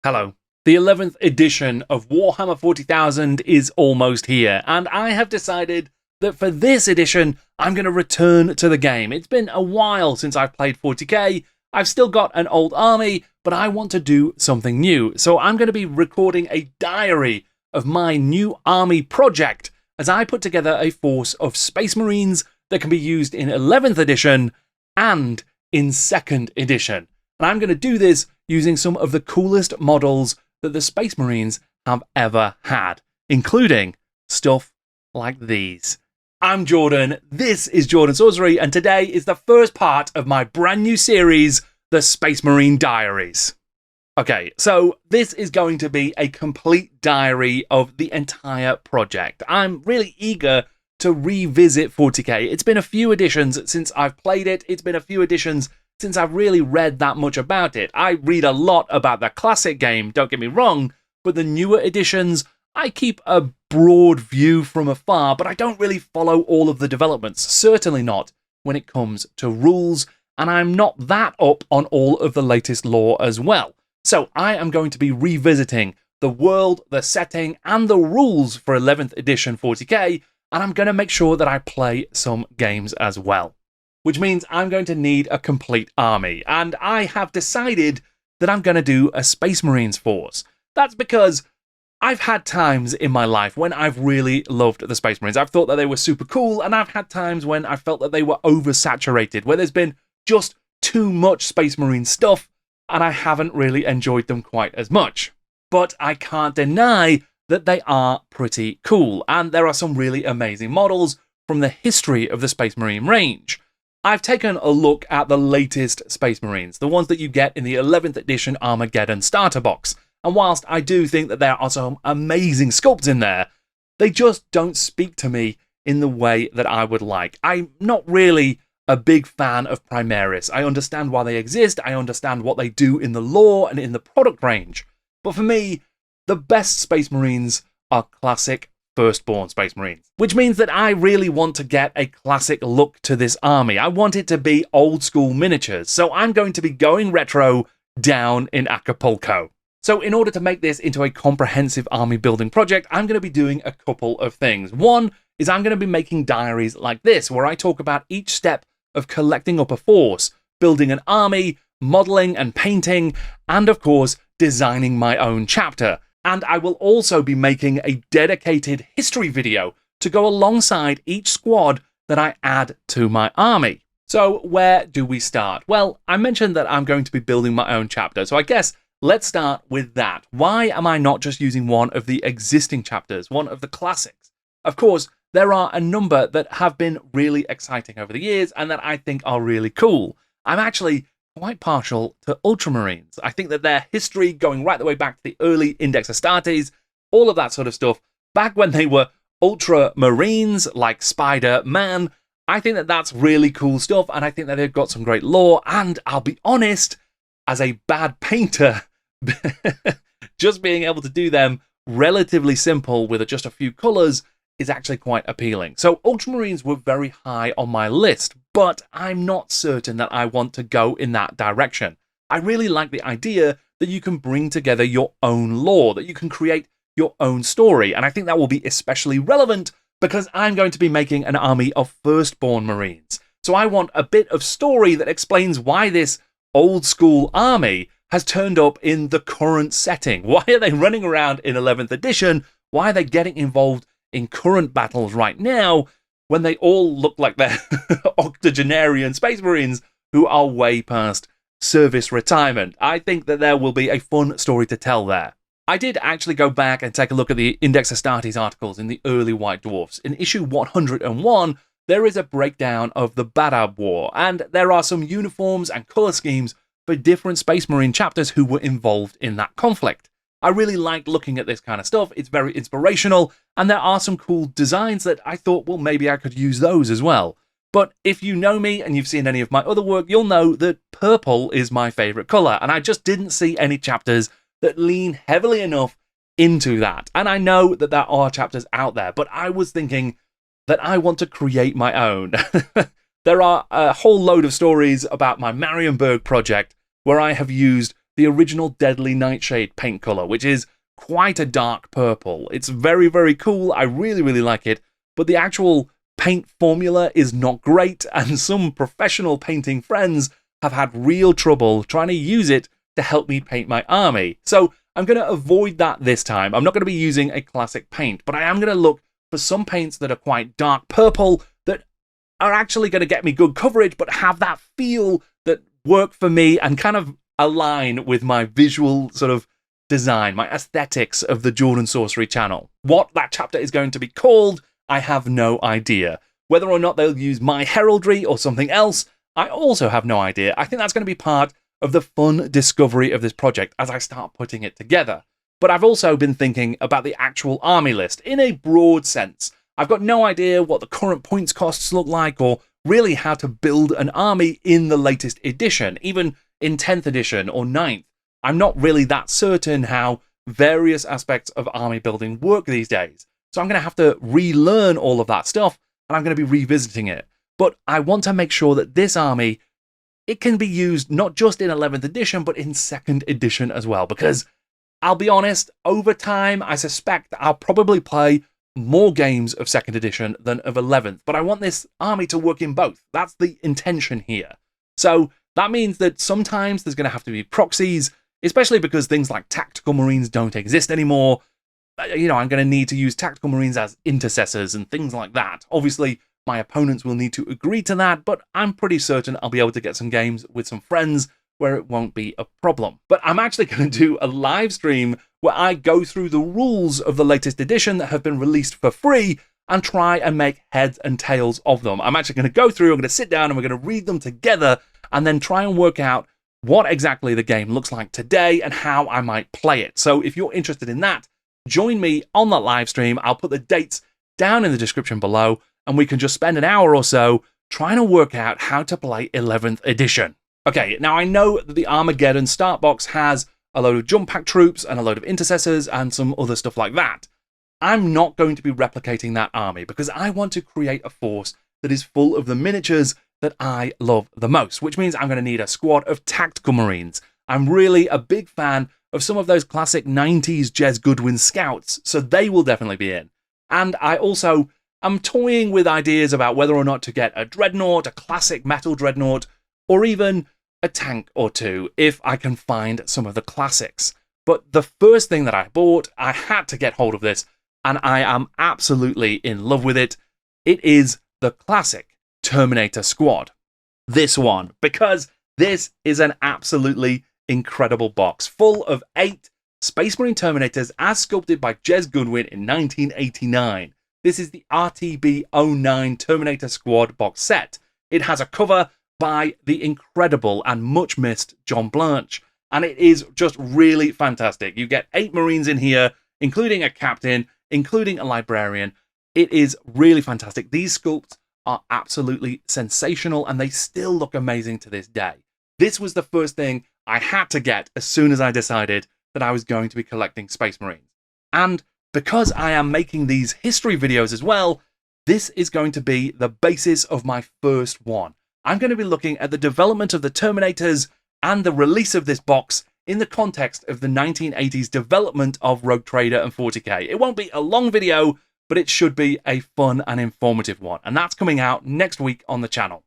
Hello. The 11th edition of Warhammer 40,000 is almost here, and I have decided that for this edition, I'm going to return to the game. It's been a while since I've played 40k, I've still got an old army, but I want to do something new. So I'm going to be recording a diary of my new army project as I put together a force of Space Marines that can be used in 11th edition and in 2nd edition. And I'm going to do this using some of the coolest models that the Space Marines have ever had, including stuff like these. I'm Jordan, this is Jordan Sorcery, and today is the first part of my brand new series, the Space Marine Diaries. Okay, so this is going to be a complete diary of the entire project. I'm really eager to revisit 40k. It's been a few editions since I've played it. It's been a few editions since I've really read that much about it. I read a lot about the classic game, don't get me wrong, but the newer editions, I keep a broad view from afar, but I don't really follow all of the developments, certainly not when it comes to rules, and I'm not that up on all of the latest lore as well. So I am going to be revisiting the world, the setting, and the rules for 11th edition 40k, and I'm going to make sure that I play some games as well. Which means I'm going to need a complete army, and I have decided that I'm going to do a Space Marines force. That's because I've had times in my life when I've really loved the Space Marines. I've thought that they were super cool, and I've had times when I felt that they were oversaturated, where there's been just too much Space Marine stuff, and I haven't really enjoyed them quite as much. But I can't deny that they are pretty cool, and there are some really amazing models from the history of the Space Marine range. I've taken a look at the latest Space Marines, the ones that you get in the 11th edition Armageddon starter box, and whilst I do think that there are some amazing sculpts in there, they just don't speak to me in the way that I would like. I'm not really a big fan of Primaris. I understand why they exist, I understand what they do in the lore and in the product range, but for me, the best Space Marines are classic Firstborn Space Marines, which means that I really want to get a classic look to this army. I want it to be old school miniatures, so I'm going to be going retro down in Acapulco. So in order to make this into a comprehensive army building project, I'm going to be doing a couple of things. One is I'm going to be making diaries like this, where I talk about each step of collecting up a force, building an army, modeling and painting, and of course, designing my own chapter. And I will also be making a dedicated history video to go alongside each squad that I add to my army. So where do we start? Well, I mentioned that I'm going to be building my own chapter, so I guess let's start with that. Why am I not just using one of the existing chapters, one of the classics? Of course, there are a number that have been really exciting over the years and that I think are really cool. I'm actually quite partial to Ultramarines. I think that their history, going right the way back to the early Index Astartes, all of that sort of stuff, back when they were Ultramarines like Spider-Man, I think that that's really cool stuff, and I think that they've got some great lore, and I'll be honest, as a bad painter, just being able to do them relatively simple with just a few colours is actually quite appealing. So Ultramarines were very high on my list, but I'm not certain that I want to go in that direction. I really like the idea that you can bring together your own lore, that you can create your own story, and I think that will be especially relevant because I'm going to be making an army of Firstborn Marines. So I want a bit of story that explains why this old school army has turned up in the current setting. Why are they running around in 11th edition? Why are they getting involved in current battles right now when they all look like they're octogenarian Space Marines who are way past service retirement? I think that there will be a fun story to tell there. I did actually go back and take a look at the Index Astartes articles in the early White Dwarfs. In issue 101, there is a breakdown of the Badab War, and there are some uniforms and colour schemes for different Space Marine chapters who were involved in that conflict. I really liked looking at this kind of stuff. It's very inspirational, and there are some cool designs that I thought, well, maybe I could use those as well. But if you know me and you've seen any of my other work, you'll know that purple is my favourite colour, and I just didn't see any chapters that lean heavily enough into that. And I know that there are chapters out there, but I was thinking that I want to create my own. There are a whole load of stories about my Marienburg project where I have used the original Deadly Nightshade paint color, which is quite a dark purple. It's very, very cool. I really, really like it, but the actual paint formula is not great, and some professional painting friends have had real trouble trying to use it to help me paint my army. So I'm going to avoid that this time. I'm not going to be using a classic paint, but I am going to look for some paints that are quite dark purple that are actually going to get me good coverage, but have that feel that work for me and kind of align with my visual sort of design, my aesthetics of the Joylin Sorcery channel. What that chapter is going to be called, I have no idea. Whether or not they'll use my heraldry or something else, I also have no idea. I think that's going to be part of the fun discovery of this project as I start putting it together. But I've also been thinking about the actual army list in a broad sense. I've got no idea what the current points costs look like, or really how to build an army in the latest edition, even in 10th edition or 9th. I'm not really that certain how various aspects of army building work these days. So I'm going to have to relearn all of that stuff, and I'm going to be revisiting it. But I want to make sure that this army, it can be used not just in 11th edition, but in 2nd edition as well. Because I'll be honest, over time, I suspect I'll probably play more games of 2nd edition than of 11th. But I want this army to work in both. That's the intention here. So that means that sometimes there's going to have to be proxies, especially because things like tactical marines don't exist anymore. You know, I'm going to need to use tactical marines as intercessors and things like that. Obviously, my opponents will need to agree to that, but I'm pretty certain I'll be able to get some games with some friends where it won't be a problem. But I'm actually going to do a live stream where I go through the rules of the latest edition that have been released for free and try and make heads and tails of them. I'm actually going to go through, I'm going to sit down and we're going to read them together and then try and work out what exactly the game looks like today and how I might play it. So if you're interested in that, join me on that live stream. I'll put the dates down in the description below, and we can just spend an hour or so trying to work out how to play 11th edition. Okay, now I know that the Armageddon start box has a load of jump pack troops and a load of intercessors and some other stuff like that. I'm not going to be replicating that army because I want to create a force that is full of the miniatures that I love the most, which means I'm going to need a squad of tactical marines. I'm really a big fan of some of those classic 90s Jez Goodwin scouts, so they will definitely be in. And I also am toying with ideas about whether or not to get a dreadnought, a classic metal dreadnought, or even a tank or two if I can find some of the classics. But the first thing that I bought, I had to get hold of this, and I am absolutely in love with it. It is the classic Terminator squad. This one, because this is an absolutely incredible box full of 8 Space Marine Terminators as sculpted by Jez Goodwin in 1989. This is the RTB09 Terminator Squad box set. It has a cover by the incredible and much missed John Blanche, and it is just really fantastic. You get 8 Marines in here, including a captain, including a librarian. It is really fantastic. These sculpts are absolutely sensational, and they still look amazing to this day. This was the first thing I had to get as soon as I decided that I was going to be collecting Space Marines. And because I am making these history videos as well, this is going to be the basis of my first one. I'm going to be looking at the development of the Terminators and the release of this box in the context of the 1980s development of Rogue Trader and 40k. It won't be a long video, but it should be a fun and informative one. And that's coming out next week on the channel.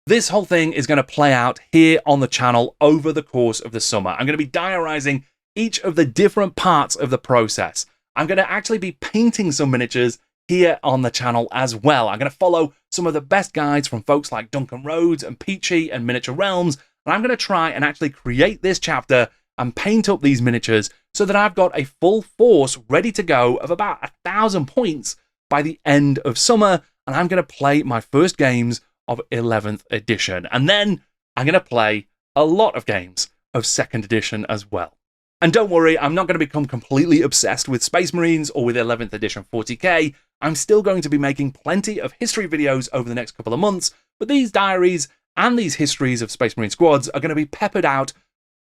This whole thing is going to play out here on the channel over the course of the summer. I'm going to be diarizing each of the different parts of the process. I'm going to actually be painting some miniatures here on the channel as well. I'm going to follow some of the best guides from folks like Duncan Rhodes and Peachy and Miniature Realms, and I'm going to try and actually create this chapter and paint up these miniatures so that I've got a full force ready to go of about 1,000 points by the end of summer, and I'm going to play my first games of 11th edition. And then I'm going to play a lot of games of 2nd edition as well. And don't worry, I'm not going to become completely obsessed with Space Marines or with 11th edition 40k. I'm still going to be making plenty of history videos over the next couple of months, but these diaries and these histories of Space Marine squads are going to be peppered out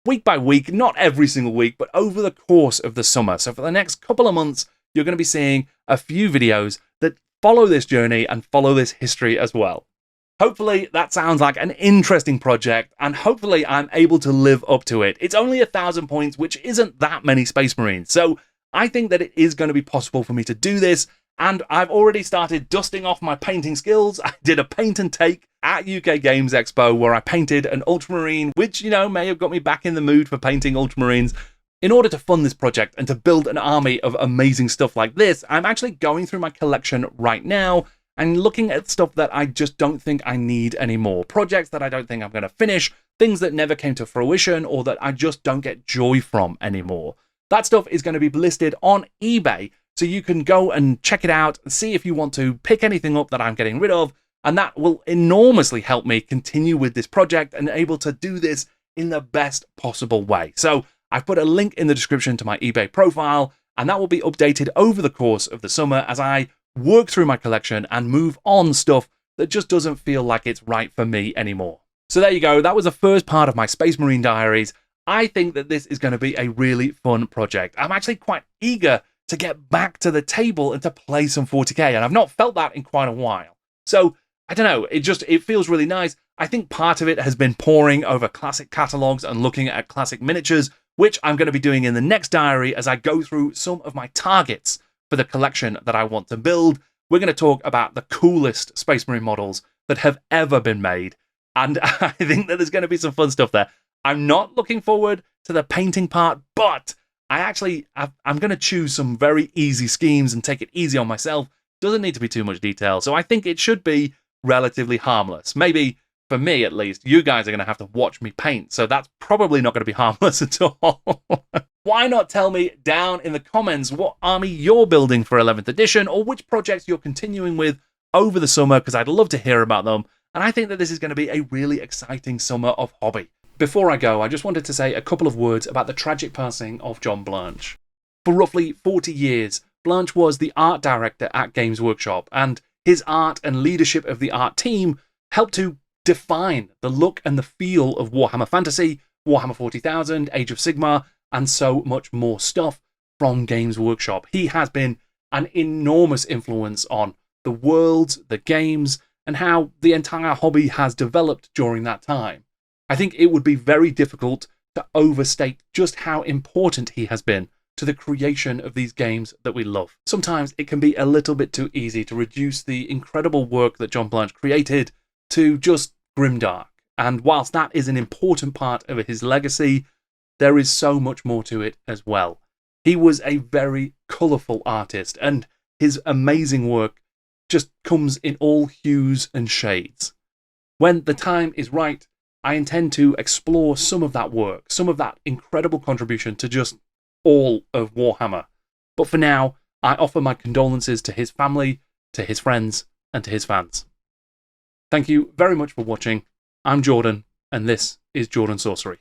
week by week, not every single week, but over the course of the summer. So for the next couple of months, you're going to be seeing a few videos that follow this journey and follow this history as well. Hopefully that sounds like an interesting project, and hopefully I'm able to live up to it. It's only 1,000 points, which isn't that many Space Marines, so I think that it is going to be possible for me to do this, and I've already started dusting off my painting skills. I did a paint and take at UK Games Expo where I painted an Ultramarine, which, may have got me back in the mood for painting Ultramarines. In order to fund this project and to build an army of amazing stuff like this, I'm actually going through my collection right now and looking at stuff that I just don't think I need anymore. Projects that I don't think I'm going to finish, things that never came to fruition, or that I just don't get joy from anymore. That stuff is going to be listed on eBay, so you can go and check it out and see if you want to pick anything up that I'm getting rid of, and that will enormously help me continue with this project and able to do this in the best possible way. So I've put a link in the description to my eBay profile, and that will be updated over the course of the summer as I work through my collection and move on stuff that just doesn't feel like it's right for me anymore. So there you go, that was the first part of my Space Marine Diaries. I think that this is going to be a really fun project. I'm actually quite eager to get back to the table and to play some 40k, and I've not felt that in quite a while. So, I don't know, it feels really nice. I think part of it has been poring over classic catalogues and looking at classic miniatures, which I'm going to be doing in the next diary as I go through some of my targets for the collection that I want to build. We're going to talk about the coolest Space Marine models that have ever been made, and I think that there's going to be some fun stuff there. I'm not looking forward to the painting part, but I'm going to choose some very easy schemes and take it easy on myself. Doesn't need to be too much detail, so I think it should be relatively harmless. Maybe, for me at least, you guys are going to have to watch me paint, so that's probably not going to be harmless at all. Why not tell me down in the comments what army you're building for 11th edition, or which projects you're continuing with over the summer, because I'd love to hear about them, and I think that this is going to be a really exciting summer of hobby. Before I go, I just wanted to say a couple of words about the tragic passing of John Blanche. For roughly 40 years, Blanche was the art director at Games Workshop, and his art and leadership of the art team helped to define the look and the feel of Warhammer Fantasy, Warhammer 40,000, Age of Sigmar, and so much more stuff from Games Workshop. He has been an enormous influence on the worlds, the games, and how the entire hobby has developed during that time. I think it would be very difficult to overstate just how important he has been to the creation of these games that we love. Sometimes it can be a little bit too easy to reduce the incredible work that John Blanche created to just grimdark. And whilst that is an important part of his legacy, there is so much more to it as well. He was a very colourful artist, and his amazing work just comes in all hues and shades. When the time is right, I intend to explore some of that work, some of that incredible contribution to just all of Warhammer. But for now, I offer my condolences to his family, to his friends, and to his fans. Thank you very much for watching. I'm Jordan, and this is Jordan Sorcery.